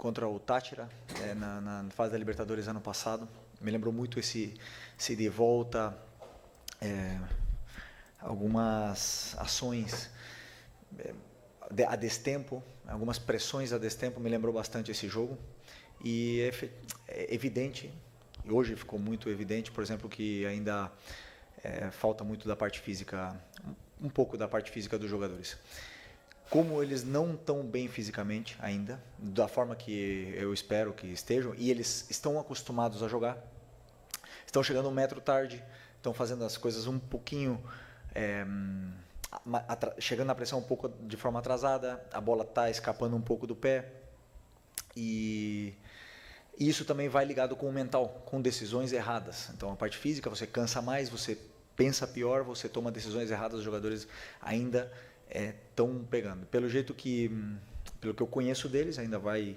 contra o Táchira, na fase da Libertadores ano passado. Me lembrou muito esse de volta, algumas ações a destempo, algumas pressões a destempo, me lembrou bastante esse jogo. E é evidente, e hoje ficou muito evidente, por exemplo, que ainda falta muito da parte física, um pouco da parte física dos jogadores. Como eles não estão bem fisicamente ainda, da forma que eu espero que estejam, e eles estão acostumados a jogar, estão chegando um metro tarde, estão fazendo as coisas um pouquinho, chegando na pressão um pouco de forma atrasada, a bola está escapando um pouco do pé, e isso também vai ligado com o mental, com decisões erradas. Então a parte física, você cansa mais, você pensa pior, você toma decisões erradas, os jogadores ainda estão pegando. Pelo que eu conheço deles, ainda vai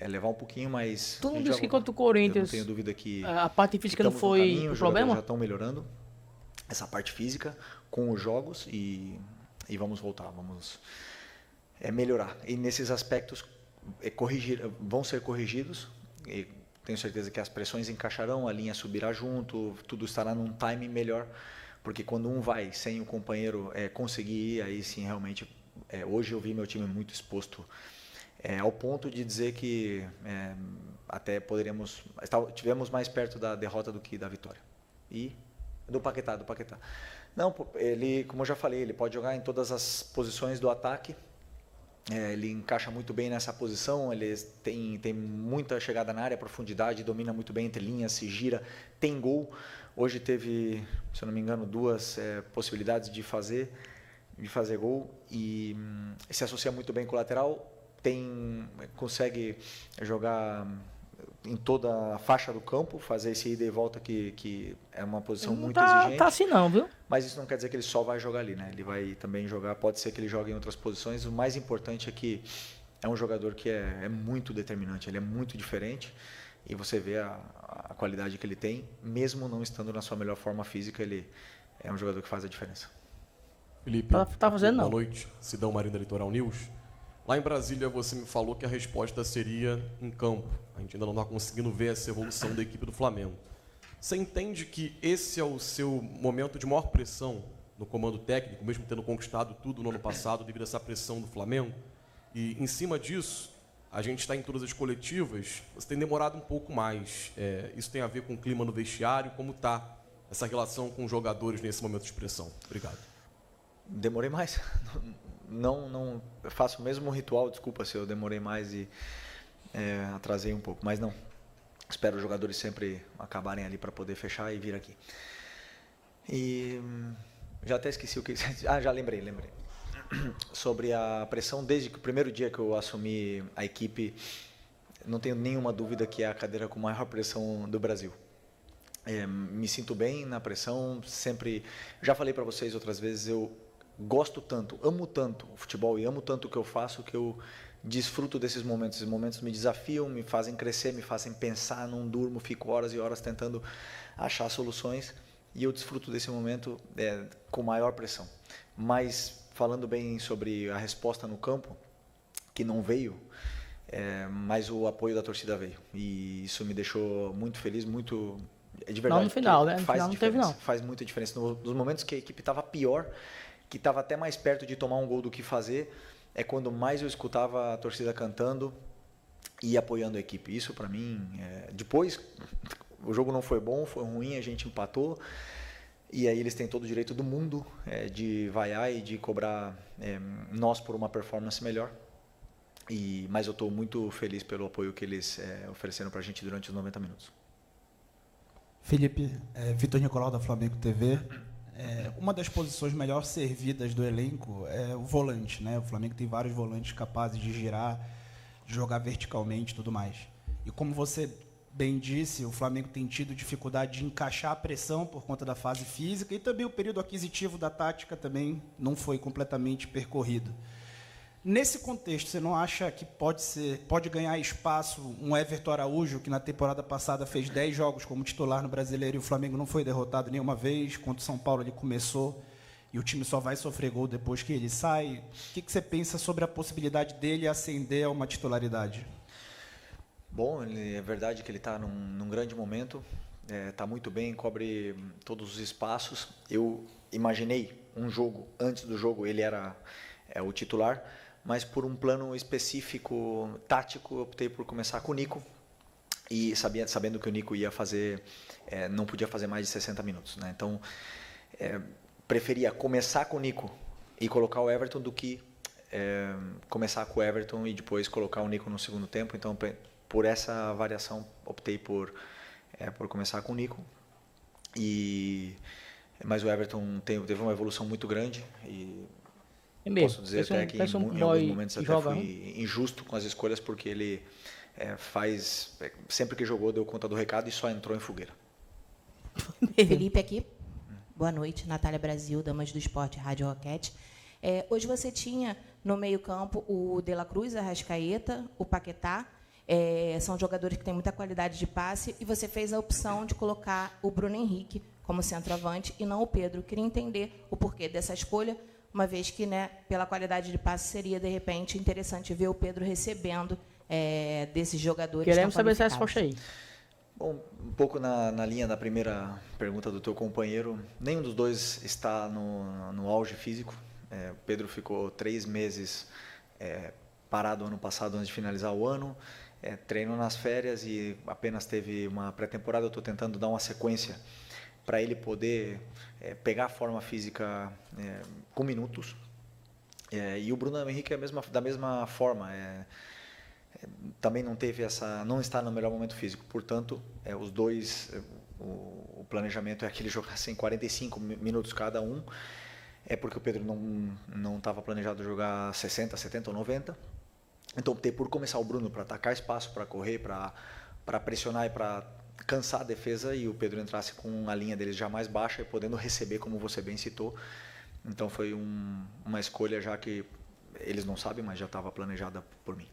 levar um pouquinho, mas... Tu não disse que contra o Corinthians, eu não tenho dúvida que a parte física não foi o problema? Já estão melhorando essa parte física com os jogos e vamos voltar, vamos melhorar. E nesses aspectos vão ser corrigidos, e tenho certeza que as pressões encaixarão, a linha subirá junto, tudo estará num time melhor, porque quando um vai sem o companheiro conseguir ir, aí sim realmente, hoje eu vi meu time muito exposto, ao ponto de dizer que até tivemos mais perto da derrota do que da vitória. E do Paquetá. Não, ele, como eu já falei, ele pode jogar em todas as posições do ataque. Ele encaixa muito bem nessa posição, ele tem muita chegada na área, profundidade, domina muito bem entre linhas, se gira, tem gol. Hoje teve, se eu não me engano, 2 possibilidades de fazer gol e se associa muito bem com o lateral, consegue jogar em toda a faixa do campo, fazer esse ida e volta que é uma posição muito exigente. Tá assim não, viu? Mas isso não quer dizer que ele só vai jogar ali, né? Ele vai também jogar, pode ser que ele jogue em outras posições. O mais importante é que é um jogador que é muito determinante, ele é muito diferente e você vê a qualidade que ele tem, mesmo não estando na sua melhor forma física, ele é um jogador que faz a diferença. Felipe, tá fazendo não. Boa noite, Sidão Marinho da Litoral News. Lá em Brasília você me falou que a resposta seria em campo. A gente ainda não está conseguindo ver essa evolução da equipe do Flamengo. Você entende que esse é o seu momento de maior pressão no comando técnico, mesmo tendo conquistado tudo no ano passado devido a essa pressão do Flamengo? E em cima disso, a gente está em todas as coletivas, você tem demorado um pouco mais. Isso tem a ver com o clima no vestiário? Como está essa relação com os jogadores nesse momento de pressão? Obrigado. Demorei mais. Não, eu faço o mesmo ritual, desculpa se eu demorei mais e atrasei um pouco, mas não. Espero os jogadores sempre acabarem ali para poder fechar e vir aqui. E já até esqueci o que... já lembrei. Sobre a pressão, desde que o primeiro dia que eu assumi a equipe, não tenho nenhuma dúvida que é a cadeira com maior pressão do Brasil. Me sinto bem na pressão, sempre... Já falei para vocês outras vezes, eu gosto tanto, amo tanto o futebol e amo tanto o que eu faço que eu desfruto desses momentos. Esses momentos me desafiam, me fazem crescer, me fazem pensar, não durmo, fico horas e horas tentando achar soluções e eu desfruto desse momento com maior pressão. Mas falando bem sobre a resposta no campo, que não veio, mas o apoio da torcida veio e isso me deixou muito feliz, muito... de verdade. Não no final, né? No final não teve não. Faz muita diferença. Nos momentos que a equipe estava pior, que estava até mais perto de tomar um gol do que fazer, é quando mais eu escutava a torcida cantando e apoiando a equipe. Isso para mim, depois o jogo não foi bom, foi ruim, a gente empatou e aí eles têm todo o direito do mundo de vaiar e de cobrar nós por uma performance melhor. Mas eu estou muito feliz pelo apoio que eles ofereceram para a gente durante os 90 minutos. Felipe, Vitor Nicolau da Flamengo TV. Uma das posições melhor servidas do elenco é o volante, né? O Flamengo tem vários volantes capazes de girar, de jogar verticalmente e tudo mais. E como você bem disse, o Flamengo tem tido dificuldade de encaixar a pressão por conta da fase física e também o período aquisitivo da tática também não foi completamente percorrido. Nesse contexto, você não acha que pode ganhar espaço um Everton Araújo, que na temporada passada fez 10 jogos como titular no Brasileiro e o Flamengo não foi derrotado nenhuma vez? Contra o São Paulo ele começou e o time só vai sofrer gol depois que ele sai. O que você pensa sobre a possibilidade dele ascender a uma titularidade? Bom, é verdade que ele está num grande momento, está muito bem, cobre todos os espaços. Eu imaginei um jogo, antes do jogo ele era o titular, mas por um plano específico, tático, eu optei por começar com o Nico, e sabendo que o Nico ia fazer, não podia fazer mais de 60 minutos, né? Então, preferia começar com o Nico e colocar o Everton do que começar com o Everton e depois colocar o Nico no segundo tempo. Então, por essa variação, optei por começar com o Nico. Mas o Everton teve uma evolução muito grande e posso dizer até que em alguns momentos até fui injusto com as escolhas, porque ele sempre que jogou deu conta do recado e só entrou em fogueira. Felipe aqui. Boa noite, Natália Brasil, Damas do Esporte, Rádio Roquete. Hoje você tinha no meio-campo o De La Cruz, a Arrascaeta, o Paquetá. São jogadores que têm muita qualidade de passe, e você fez a opção de colocar o Bruno Henrique como centroavante e não o Pedro. Queria entender o porquê dessa escolha, uma vez que, né, pela qualidade de passe, seria, de repente, interessante ver o Pedro recebendo desses jogadores. Queremos saber essa resposta aí. Bom, um pouco na linha da primeira pergunta do teu companheiro, nenhum dos dois está no auge físico. O Pedro ficou 3 meses parado ano passado antes de finalizar o ano, treinou nas férias e apenas teve uma pré-temporada. Eu estou tentando dar uma sequência para ele poder pegar a forma física com minutos. E o Bruno Henrique da mesma forma. Também não está no melhor momento físico. Portanto, os dois, o planejamento é que eles jogassem 45 minutos cada um, porque o Pedro não estava planejado jogar 60, 70 ou 90. Então, optei por começar o Bruno para atacar espaço, para correr, para pressionar e para cansar a defesa, e o Pedro entrasse com a linha deles já mais baixa e podendo receber, como você bem citou. Então, foi uma escolha já que eles não sabem, mas já estava planejada por mim.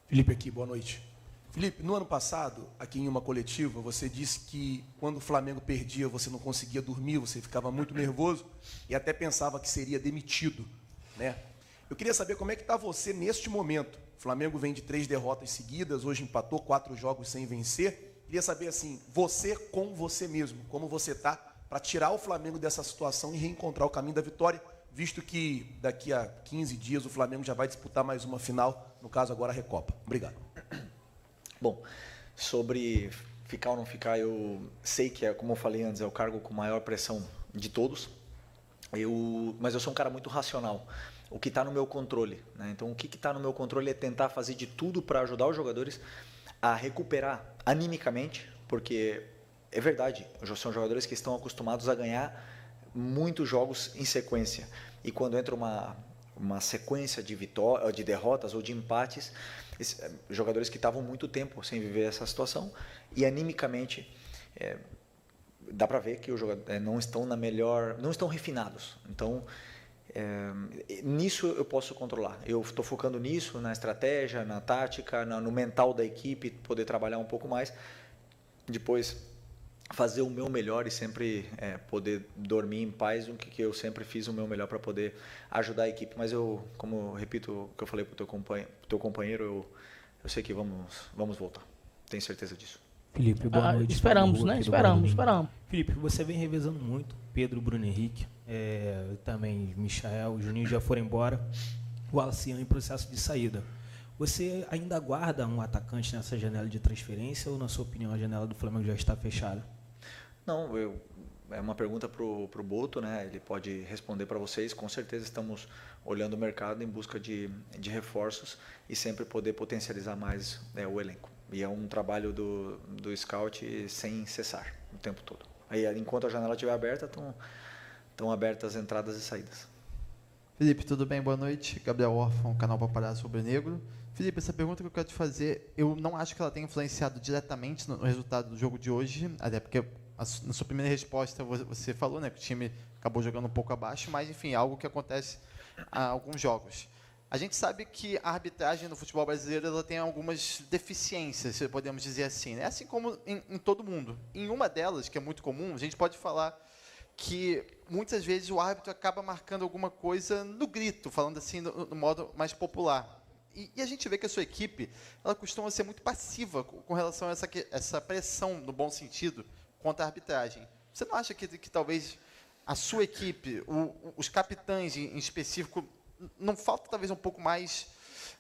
Felipe aqui, boa noite. Felipe, no ano passado, aqui em uma coletiva, você disse que quando o Flamengo perdia, você não conseguia dormir, você ficava muito nervoso e até pensava que seria demitido, né? Eu queria saber como é que está você neste momento. O Flamengo vem de 3 derrotas seguidas, hoje empatou 4 jogos sem vencer. Queria saber, assim, você com você mesmo, como você está para tirar o Flamengo dessa situação e reencontrar o caminho da vitória, visto que daqui a 15 dias o Flamengo já vai disputar mais uma final, no caso agora a Recopa. Obrigado. Bom, sobre ficar ou não ficar, eu sei que, como eu falei antes, é o cargo com maior pressão de todos, mas eu sou um cara muito racional. O que está no meu controle, né? Então, o que está no meu controle é tentar fazer de tudo para ajudar os jogadores a recuperar animicamente, porque é verdade, são jogadores que estão acostumados a ganhar muitos jogos em sequência, e quando entra uma sequência de derrotas ou de empates, jogadores que estavam muito tempo sem viver essa situação, e animicamente dá para ver que os jogadores não estão refinados. Então, nisso eu posso controlar. Eu estou focando nisso, na estratégia, na tática, no mental da equipe, poder trabalhar um pouco mais. Depois, fazer o meu melhor e sempre poder dormir em paz, o que eu sempre fiz o meu melhor para poder ajudar a equipe. Mas como eu repito o que eu falei para o teu companheiro, eu sei que vamos voltar. Tenho certeza disso. Felipe, boa noite. Esperamos, né? Esperamos. Felipe, você vem revezando muito. Pedro, Bruno Henrique, também Michael, o Juninho já foram embora. O Alcian em processo de saída. Você ainda aguarda um atacante nessa janela de transferência ou, na sua opinião, a janela do Flamengo já está fechada? Não, é uma pergunta para o Boto, né? Ele pode responder para vocês. Com certeza estamos olhando o mercado em busca de reforços e sempre poder potencializar mais o elenco. E é um trabalho do scout sem cessar o tempo todo. Aí, enquanto a janela estiver aberta, estão abertas as entradas e saídas. Felipe, tudo bem? Boa noite. Gabriel Orfan, canal Paparazzo Rubro-Negro. Felipe, essa pergunta que eu quero te fazer, eu não acho que ela tenha influenciado diretamente no resultado do jogo de hoje, até porque na sua primeira resposta você falou, né, que o time acabou jogando um pouco abaixo, mas, enfim, é algo que acontece há alguns jogos. A gente sabe que a arbitragem no futebol brasileiro ela tem algumas deficiências, se podemos dizer assim, né? Assim como em todo mundo. Em uma delas, que é muito comum, a gente pode falar que muitas vezes o árbitro acaba marcando alguma coisa no grito, falando assim no modo mais popular. E a gente vê que a sua equipe, ela costuma ser muito passiva com relação a essa pressão, no bom sentido, contra a arbitragem. Você não acha que talvez a sua equipe, os capitães em específico, não falta talvez um pouco mais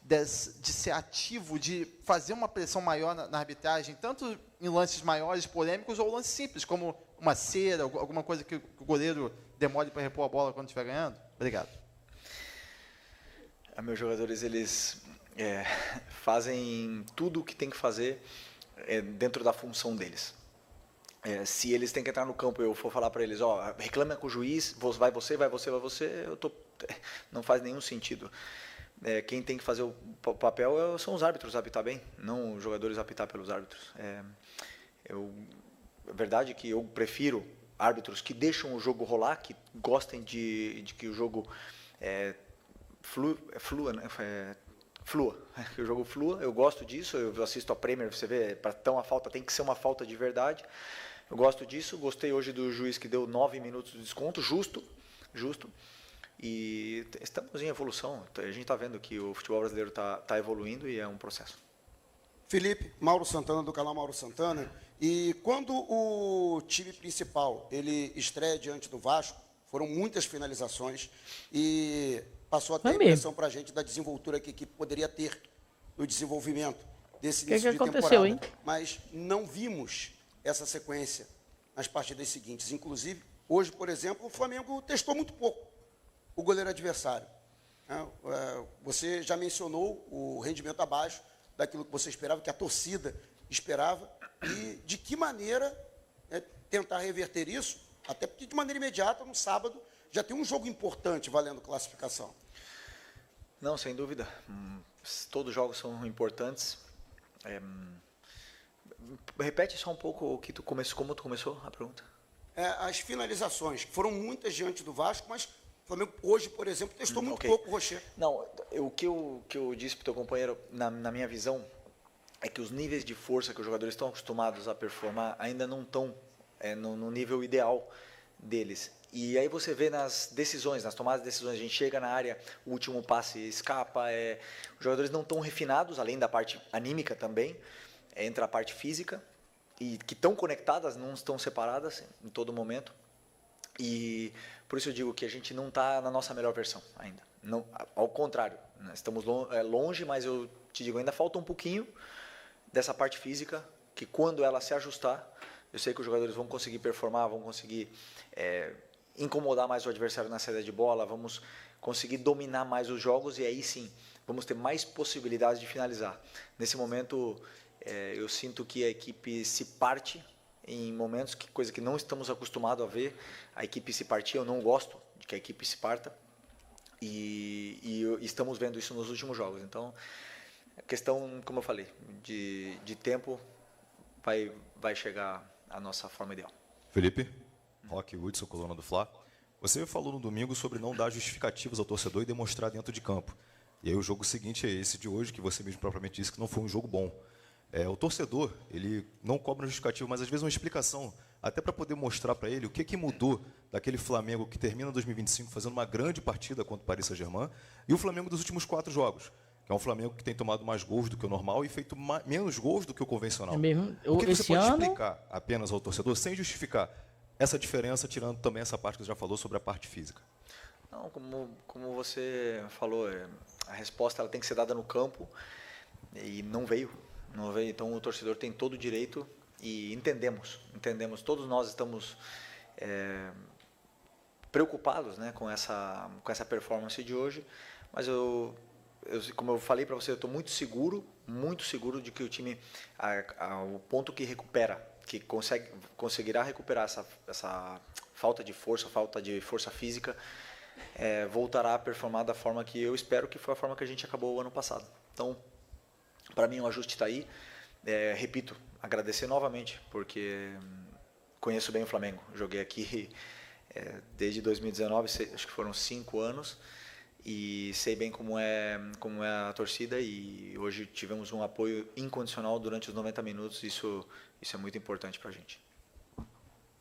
de ser ativo, de fazer uma pressão maior na arbitragem, tanto em lances maiores, polêmicos, ou lances simples, como uma cera, alguma coisa que o goleiro demore para repor a bola quando estiver ganhando? Obrigado. Meus jogadores, eles fazem tudo o que tem que fazer dentro da função deles. Se eles têm que entrar no campo e eu for falar para eles, reclama com o juiz, vai você, não faz nenhum sentido. Quem tem que fazer o papel são os árbitros apitar bem, não os jogadores apitar pelos árbitros. É verdade que eu prefiro árbitros que deixam o jogo rolar, que gostem de que o jogo flua, né? Que o jogo flua. Eu gosto disso, eu assisto a Premier, você vê, para ter uma falta tem que ser uma falta de verdade. Eu gosto disso, gostei hoje do juiz que deu 9 minutos de desconto, justo. E estamos em evolução, a gente está vendo que o futebol brasileiro está evoluindo e é um processo. Felipe, Mauro Santana, do canal Mauro Santana. E quando o time principal ele estreia diante do Vasco, foram muitas finalizações e passou a ter a impressão para a gente da desenvoltura que a equipe poderia ter no desenvolvimento desse início de temporada. Hein? Mas não vimos essa sequência nas partidas seguintes. Inclusive, hoje, por exemplo, o Flamengo testou muito pouco o goleiro adversário. Você já mencionou o rendimento abaixo daquilo que você esperava, que a torcida esperava, e de que maneira tentar reverter isso, até porque de maneira imediata, no sábado, já tem um jogo importante valendo classificação. Não, sem dúvida. Todos os jogos são importantes. Repete só um pouco como tu começou a pergunta. As finalizações, que foram muitas diante do Vasco, mas o Flamengo hoje, por exemplo, testou muito pouco o Rocher. Não, o que eu disse para o teu companheiro, na minha visão, é que os níveis de força que os jogadores estão acostumados a performar ainda não estão no nível ideal deles. E aí você vê nas decisões, nas tomadas de decisões, a gente chega na área, o último passe escapa, os jogadores não estão refinados, além da parte anímica também, entra a parte física, e que estão conectadas, não estão separadas em todo momento. E por isso eu digo que a gente não está na nossa melhor versão ainda. Não, ao contrário, né? Estamos longe, mas eu te digo, ainda falta um pouquinho dessa parte física, que quando ela se ajustar, eu sei que os jogadores vão conseguir performar, vão conseguir incomodar mais o adversário na saída de bola, vamos conseguir dominar mais os jogos e aí sim, vamos ter mais possibilidades de finalizar. Nesse momento, eu sinto que a equipe se parte em momentos, coisa que não estamos acostumados a ver, a equipe se partir, eu não gosto de que a equipe se parta, e estamos vendo isso nos últimos jogos. Então, a questão, como eu falei, de tempo vai chegar a nossa forma ideal. Felipe, Roque Hudson, coluna do Fla. Você falou no domingo sobre não dar justificativas ao torcedor e demonstrar dentro de campo. E aí o jogo seguinte é esse de hoje, que você mesmo propriamente disse que não foi um jogo bom. O torcedor, ele não cobra justificativo, mas às vezes uma explicação, até para poder mostrar para ele o que mudou daquele Flamengo que termina 2025 fazendo uma grande partida contra o Paris Saint-Germain e o Flamengo dos últimos 4 jogos, que é um Flamengo que tem tomado mais gols do que o normal e feito menos gols do que o convencional. O que você pode explicar apenas ao torcedor, sem justificar essa diferença, tirando também essa parte que você já falou sobre a parte física? Não, como você falou, a resposta ela tem que ser dada no campo e não veio. Então o torcedor tem todo o direito e entendemos, todos nós estamos preocupados, né, com essa performance de hoje, mas como eu falei para você, eu estou muito seguro de que o time, ao ponto que recupera, que conseguirá recuperar essa falta de força física, voltará a performar da forma que eu espero, que foi a forma que a gente acabou o ano passado. Então, para mim, o ajuste está aí. Repito, agradecer novamente, porque conheço bem o Flamengo. Joguei aqui desde 2019, acho que foram 5 anos, e sei bem como é a torcida, e hoje tivemos um apoio incondicional durante os 90 minutos, isso é muito importante para a gente.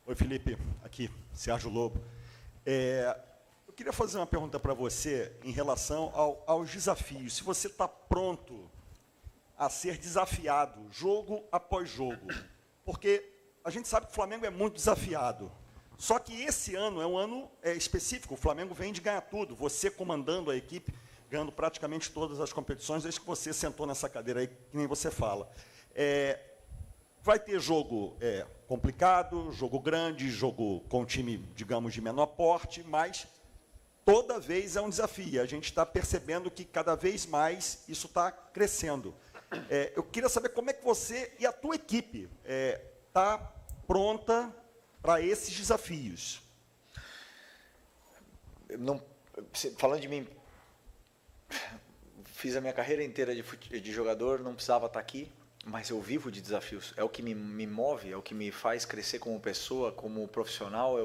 Oi, Felipe, aqui, Sérgio Lobo. Eu queria fazer uma pergunta para você em relação aos desafios. Se você está pronto a ser desafiado, jogo após jogo. Porque a gente sabe que o Flamengo é muito desafiado. Só que esse ano é um ano específico. O Flamengo vem de ganhar tudo. Você comandando a equipe, ganhando praticamente todas as competições, desde que você sentou nessa cadeira aí, que nem você fala. Vai ter jogo complicado, jogo grande, jogo com time, digamos, de menor porte, mas toda vez é um desafio. A gente está percebendo que cada vez mais isso está crescendo. Eu queria saber como é que você e a tua equipe está pronta para esses desafios. Falando de mim, fiz a minha carreira inteira de jogador, não precisava estar aqui, mas eu vivo de desafios. É o que me move, é o que me faz crescer como pessoa, como profissional,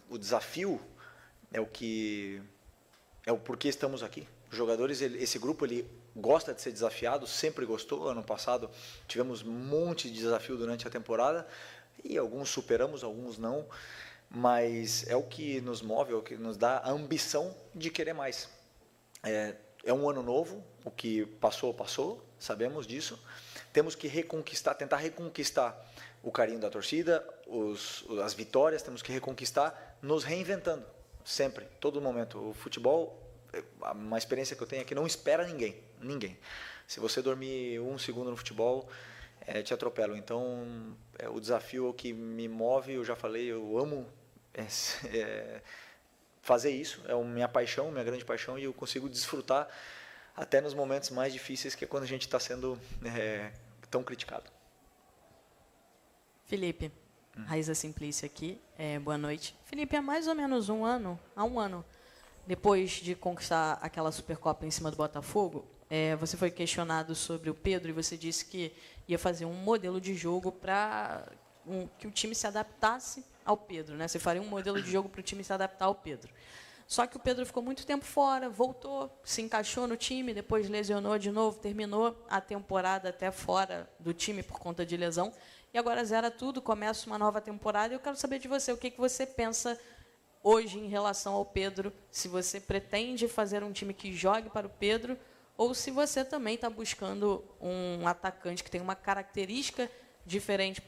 o desafio é o porquê estamos aqui. Os jogadores, esse grupo, ele gosta de ser desafiado, sempre gostou. Ano passado tivemos um monte de desafio durante a temporada e alguns superamos, alguns não, mas é o que nos move, é o que nos dá a ambição de querer mais. É um ano novo, o que passou, sabemos disso. Temos que tentar reconquistar o carinho da torcida, as vitórias, temos que reconquistar, nos reinventando, sempre, todo momento. O futebol, uma experiência que eu tenho é que não espera ninguém. Se você dormir um segundo no futebol, te atropelam. Então, o desafio é o que me move, eu já falei, eu amo fazer isso, é minha paixão, minha grande paixão, e eu consigo desfrutar até nos momentos mais difíceis, que é quando a gente está sendo tão criticado. Felipe, Raíza Simplício aqui, boa noite. Felipe, há mais ou menos um ano, depois de conquistar aquela Supercopa em cima do Botafogo, você foi questionado sobre o Pedro e você disse que ia fazer um modelo de jogo para que o time se adaptasse ao Pedro, né? Você faria um modelo de jogo para o time se adaptar ao Pedro. Só que o Pedro ficou muito tempo fora, voltou, se encaixou no time, depois lesionou de novo, terminou a temporada até fora do time por conta de lesão, e agora zera tudo, começa uma nova temporada. E eu quero saber de você, o que você pensa hoje em relação ao Pedro, se você pretende fazer um time que jogue para o Pedro, ou se você também está buscando um atacante que tem uma característica diferente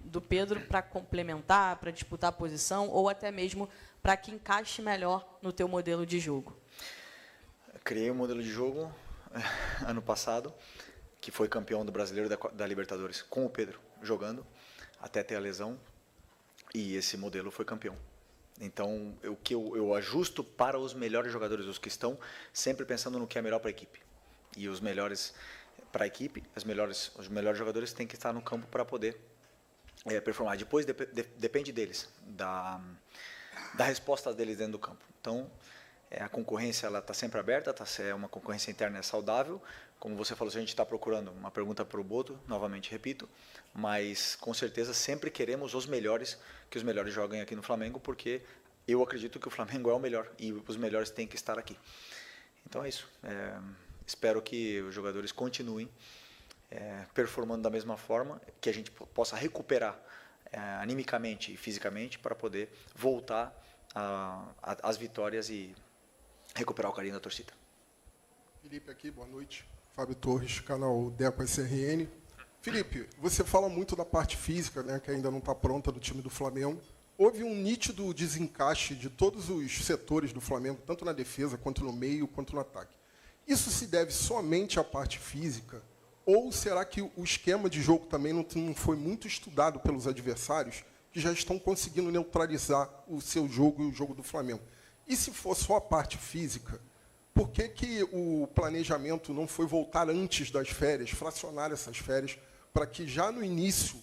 do Pedro para complementar, para disputar a posição, ou até mesmo para que encaixe melhor no teu modelo de jogo. Criei um modelo de jogo ano passado, que foi campeão do Brasileiro da Libertadores, com o Pedro jogando, até ter a lesão, e esse modelo foi campeão. Então, o que eu ajusto para os melhores jogadores, os que estão sempre pensando no que é melhor para a equipe. E os melhores para a equipe, os melhores jogadores têm que estar no campo para poder performar. Depois depende deles, da resposta deles dentro do campo. Então, a concorrência está sempre aberta, é uma concorrência interna saudável. Como você falou, se a gente está procurando, uma pergunta para o Boto, novamente repito, mas com certeza sempre queremos os melhores, que os melhores joguem aqui no Flamengo, porque eu acredito que o Flamengo é o melhor e os melhores têm que estar aqui. Então é isso. Espero que os jogadores continuem performando da mesma forma, que a gente possa recuperar animicamente e fisicamente para poder voltar às vitórias e recuperar o carinho da torcida. Felipe aqui, boa noite. Fábio Torres, canal Deco SRN. Felipe, você fala muito da parte física, né, que ainda não está pronta do time do Flamengo. Houve um nítido desencaixe de todos os setores do Flamengo, tanto na defesa, quanto no meio, quanto no ataque. Isso se deve somente à parte física? Ou será que o esquema de jogo também não foi muito estudado pelos adversários, que já estão conseguindo neutralizar o seu jogo e o jogo do Flamengo? E se for só a parte física, por que o planejamento não foi voltar antes das férias, fracionar essas férias, para que já no início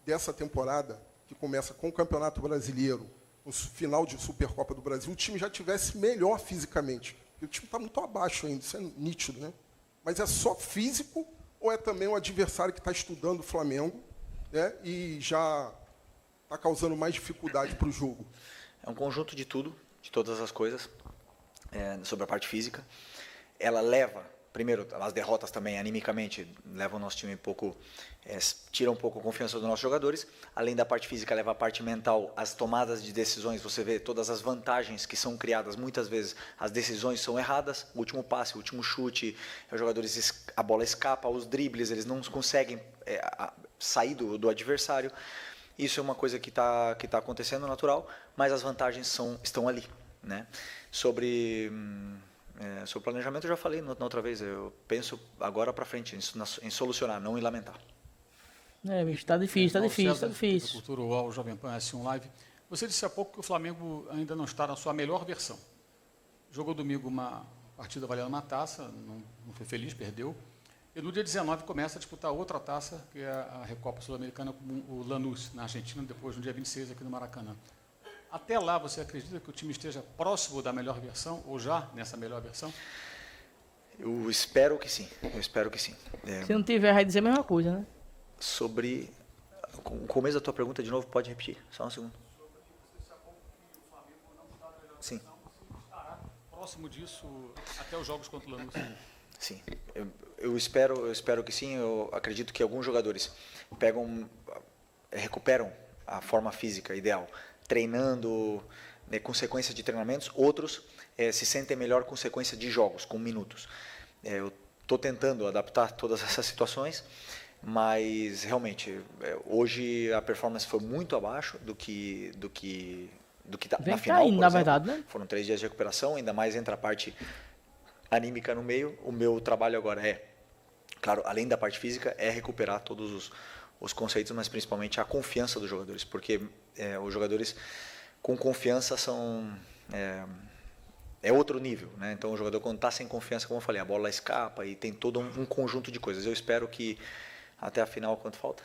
dessa temporada, que começa com o Campeonato Brasileiro, no final de Supercopa do Brasil, o time já tivesse melhor fisicamente? Porque o time está muito abaixo ainda, isso é nítido, né? Mas é só físico ou é também o adversário que está estudando o Flamengo, né, e já está causando mais dificuldade para o jogo? É um conjunto de tudo, de todas as coisas, sobre a parte física. Ela leva primeiro, as derrotas também, animicamente, levam o nosso time um pouco, tiram um pouco a confiança dos nossos jogadores. Além da parte física, leva a parte mental, as tomadas de decisões, você vê todas as vantagens que são criadas, muitas vezes as decisões são erradas, o último passe, o último chute, os jogadores, a bola escapa, os dribles, eles não conseguem sair do adversário. Isso é uma coisa que tá acontecendo natural, mas as vantagens estão ali, né? Sobre o planejamento eu já falei na outra vez, eu penso agora para frente em solucionar, não em lamentar. Está difícil, está difícil. Cultura UOL, Jovem Pan S1 Live. Você disse há pouco que o Flamengo ainda não está na sua melhor versão. Jogou domingo uma partida valendo uma taça, não foi feliz, perdeu. E no dia 19 começa a disputar outra taça, que é a Recopa Sul-Americana com o Lanús, na Argentina, depois no dia 26 aqui no Maracanã. Até lá, você acredita que o time esteja próximo da melhor versão, ou já nessa melhor versão? Eu espero que sim, Se não tiver, vai dizer a mesma coisa, né? Sobre o começo da tua pergunta, de novo, pode repetir? Só um segundo. Sim. Próximo disso, até os jogos contra o Lanús? Sim, eu espero que sim. Eu acredito que alguns jogadores recuperam a forma física ideal, treinando, né, com sequência de treinamentos. Outros se sentem melhor com sequência de jogos, com minutos. Eu estou tentando adaptar todas essas situações, mas realmente hoje a performance foi muito abaixo do que na final, caindo, na exemplo. Verdade, né? Foram 3 dias de recuperação, ainda mais entra a parte anímica no meio. O meu trabalho agora claro, além da parte física, recuperar todos os conceitos, mas principalmente a confiança dos jogadores, porque os jogadores com confiança são outro nível, né? Então o jogador, quando está sem confiança, como eu falei, a bola escapa e tem todo um conjunto de coisas. Eu espero que até a final, quanto falta?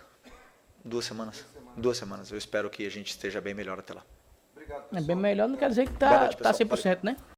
2 semanas. 2 semanas. Eu espero que a gente esteja bem melhor até lá. É bem melhor, não quer dizer que está 100%, né?